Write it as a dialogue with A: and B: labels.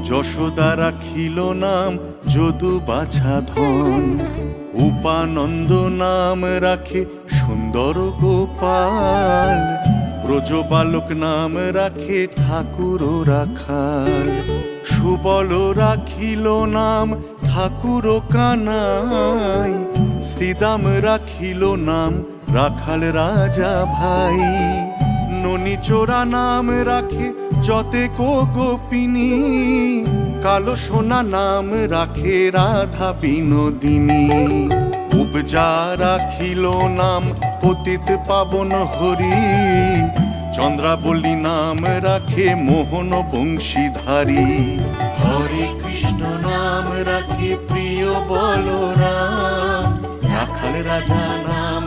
A: যশোদা রাখিল নাম যদু বাছা ধন, উপানন্দ নাম রাখে সুন্দর গোপাল, ব্রজবালক নাম রাখে ঠাকুর রাখাল, সুবল রাখিল নাম ঠাকুর কানাই, শ্রীদাম রাখিল নাম রাখাল রাজা ভাই, ননীচোরা নাম রাখে যতেকো গোপিনী, কালো সোনা নাম রাখে রাধা বিনোদিনী, উপজা রাখিল নাম পতিত পাবন হরি, চন্দ্রাবলী নাম রাখে মোহন বংশীধারী, হরে কৃষ্ণ নাম রাখে প্রিয় বলরাম, রাখাল রাজা নাম